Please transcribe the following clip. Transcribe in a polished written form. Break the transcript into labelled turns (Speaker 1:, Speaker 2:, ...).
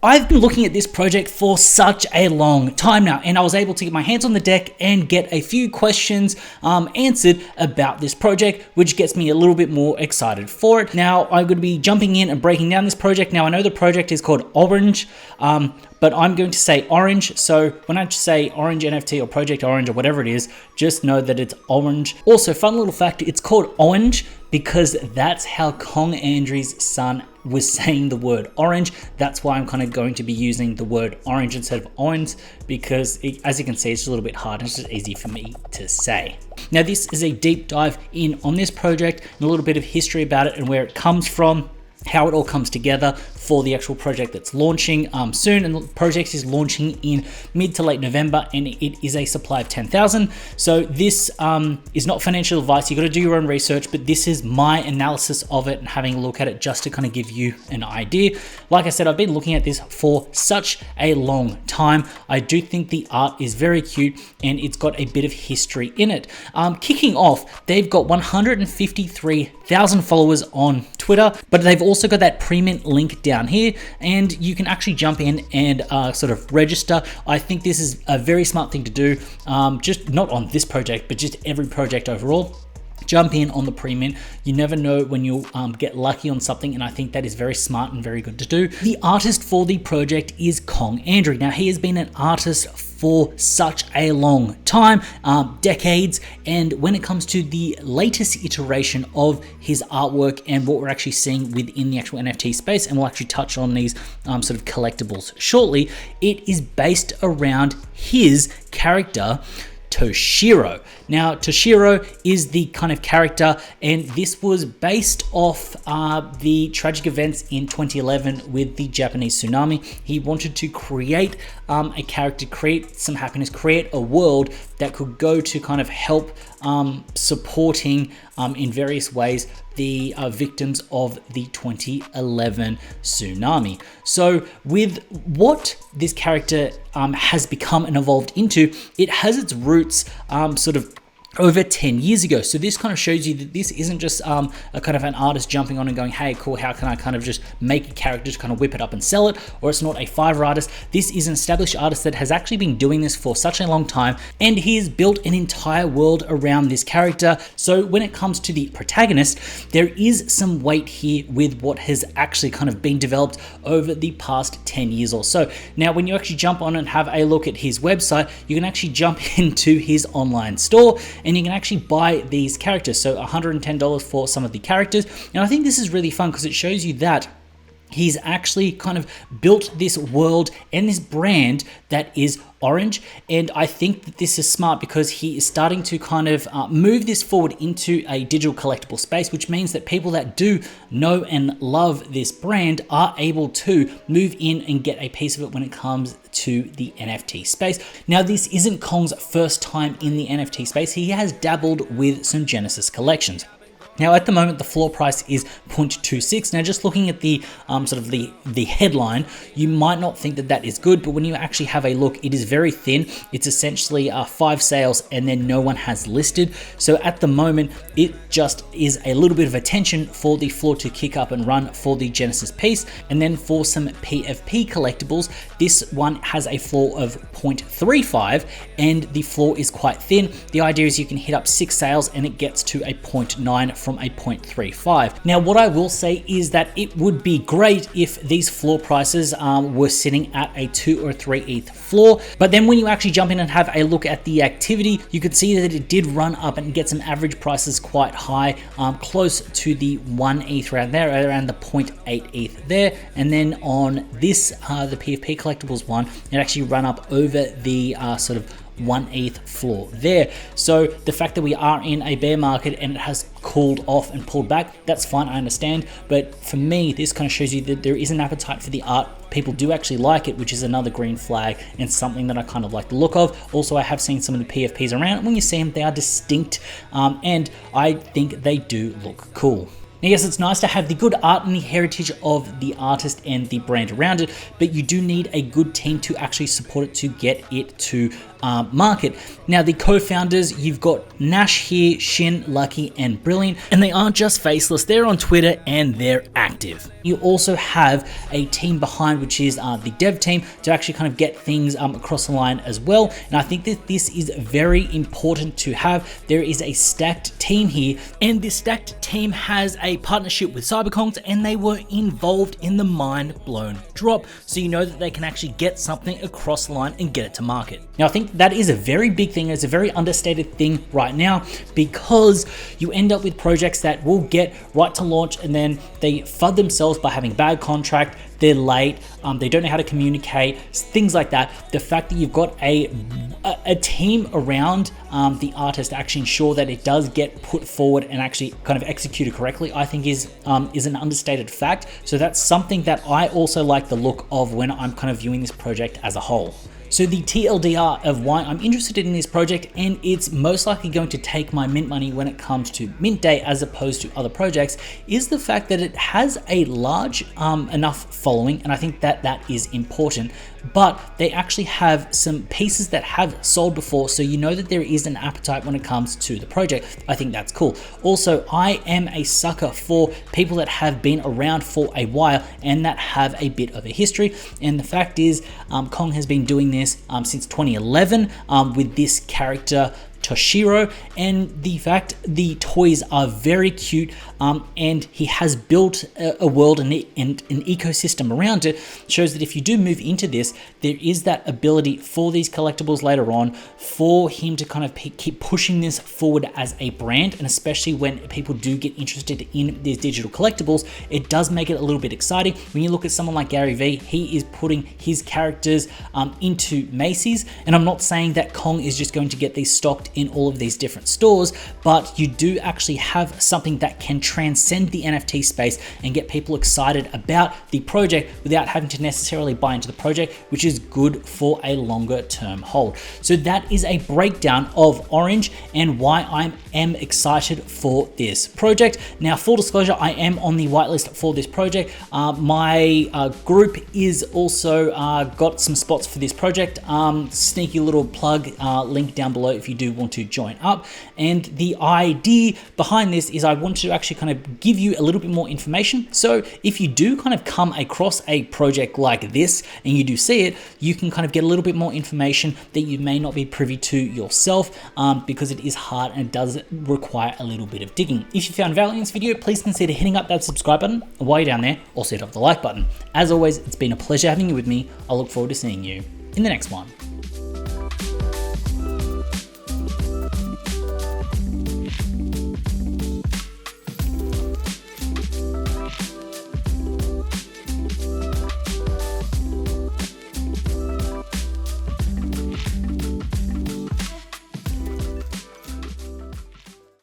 Speaker 1: I've been looking at this project for such a long time now, and I was able to get my hands on the deck and get a few questions answered about this project, which gets me a little bit more excited for it. Now, I'm going to be jumping in and breaking down this project. Now, I know the project is called Owange, but I'm going to say Orange. So when I say Orange NFT or Project Orange or whatever it is, just know that it's Orange. Also, fun little fact, it's called Owange because that's how Kong Andrew's son was saying the word orange. That's why I'm kind of going to be using the word orange instead of orange, because as you can see, it's a little bit hard and it's just easy for me to say. Now, this is a deep dive in on this project and a little bit of history about it and where it comes from, how it all comes together for the actual project that's launching soon. And the project is launching in mid to late November, and it is a supply of 10,000. So this is not financial advice. You got to do your own research, but this is my analysis of it and having a look at it just to kind of give you an idea. Like I said, I've been looking at this for such a long time. I do think the art is very cute and it's got a bit of history in it. Kicking off, they've got 153,000 followers on Twitter, but they've also got that pre-mint link down here, and you can actually jump in and sort of register. I think this is a very smart thing to do, just not on this project, but just every project overall. Jump in on the pre-mint. You never know when you'll get lucky on something, and I think that is very smart and very good to do. The artist for the project is Kong Andrew. Now, he has been an artist for such a long time, decades, and when it comes to the latest iteration of his artwork and what we're actually seeing within the actual NFT space, and we'll actually touch on these sort of collectibles shortly, it is based around his character Toshiro. Now, Toshiro is the kind of character, and this was based off the tragic events in 2011 with the Japanese tsunami. He wanted to create a character, create some happiness, create a world that could go to kind of help supporting in various ways the victims of the 2011 tsunami. So with what this character has become and evolved into, it has its roots sort of over 10 years ago. So this kind of shows you that this isn't just a kind of an artist jumping on and going, hey, cool, how can I kind of just make a character to kind of whip it up and sell it? Or it's not a Fiverr artist. This is an established artist that has actually been doing this for such a long time, and he has built an entire world around this character. So when it comes to the protagonist, there is some weight here with what has actually kind of been developed over the past 10 years or so. Now, when you actually jump on and have a look at his website, you can actually jump into his online store, and you can actually buy these characters. So $110 for some of the characters. And I think this is really fun because it shows you that he's actually kind of built this world and this brand that is Orange. And I think that this is smart because he is starting to kind of move this forward into a digital collectible space, which means that people that do know and love this brand are able to move in and get a piece of it when it comes to the NFT space. Now, this isn't Kong's first time in the NFT space. He has dabbled with some Genesis collections. Now, at the moment, the floor price is 0.26. Now, just looking at the sort of the headline, you might not think that that is good, but when you actually have a look, it is very thin. It's essentially 5 sales and then no one has listed. So at the moment, it just is a little bit of attention for the floor to kick up and run for the Genesis piece. And then for some PFP collectibles, this one has a floor of 0.35 and the floor is quite thin. The idea is you can hit up 6 sales and it gets to a 0.9 from a 0.35. Now, what I will say is that it would be great if these floor prices were sitting at a 2 or 3 ETH floor, but then when you actually jump in and have a look at the activity, you could see that it did run up and get some average prices quite high, close to the 1 ETH around there, around the 0.8 ETH there. And then on this, the PFP collectibles one, it actually ran up over the sort of 1 ETH floor there. So the fact that we are in a bear market and it has cooled off and pulled back, that's fine, I understand. But for me, this kind of shows you that there is an appetite for the art. People do actually like it, which is another green flag and something that I kind of like the look of. Also, I have seen some of the PFPs around. When you see them, they are distinct, and I think they do look cool. Now, yes, it's nice to have the good art and the heritage of the artist and the brand around it, but you do need a good team to actually support it to get it to market. Now, the co-founders, you've got Nash here, Shin, Lucky, and Brilliant, and they aren't just faceless, they're on Twitter and they're active. You also have a team behind, which is the dev team, to actually kind of get things across the line as well. And I think that this is very important to have. There is a stacked team here, and this stacked team has a partnership with Cyberkongs, and they were involved in the mind-blown drop. So you know that they can actually get something across the line and get it to market. Now, I think that is a very big thing. It's a very understated thing right now, because you end up with projects that will get right to launch and then they FUD themselves by having bad contract, they're late, they don't know how to communicate, things like that. The fact that you've got a team around the artist to actually ensure that it does get put forward and actually kind of executed correctly, I think is an understated fact. So that's something that I also like the look of when I'm kind of viewing this project as a whole. So the TLDR of why I'm interested in this project, and it's most likely going to take my mint money when it comes to mint day as opposed to other projects, is the fact that it has a large enough following, and I think that that is important. But they actually have some pieces that have sold before, so you know that there is an appetite when it comes to the project. I think that's cool. Also, I am a sucker for people that have been around for a while and that have a bit of a history. And the fact is, Kong has been doing this since 2011 with this character Toshiro, and the fact the toys are very cute, and he has built a world and an ecosystem around it, shows that if you do move into this, there is that ability for these collectibles later on for him to kind of keep pushing this forward as a brand. And especially when people do get interested in these digital collectibles, it does make it a little bit exciting. When you look at someone like Gary Vee, he is putting his characters into Macy's, and I'm not saying that Kong is just going to get these stocked in all of these different stores, but you do actually have something that can transcend the NFT space and get people excited about the project without having to necessarily buy into the project, which is good for a longer term hold. So that is a breakdown of Orange and why I am excited for this project. Now, full disclosure, I am on the whitelist for this project. My group is also got some spots for this project. Sneaky little plug, link down below if you do want to join up. And the idea behind this is I want to actually kind of give you a little bit more information. So if you do kind of come across a project like this and you do see it, you can kind of get a little bit more information that you may not be privy to yourself, because it is hard and it does require a little bit of digging. If you found value in this video, please consider hitting up that subscribe button, and while you're down there, also hit up the like button. As always, it's been a pleasure having you with me. I look forward to seeing you in the next one.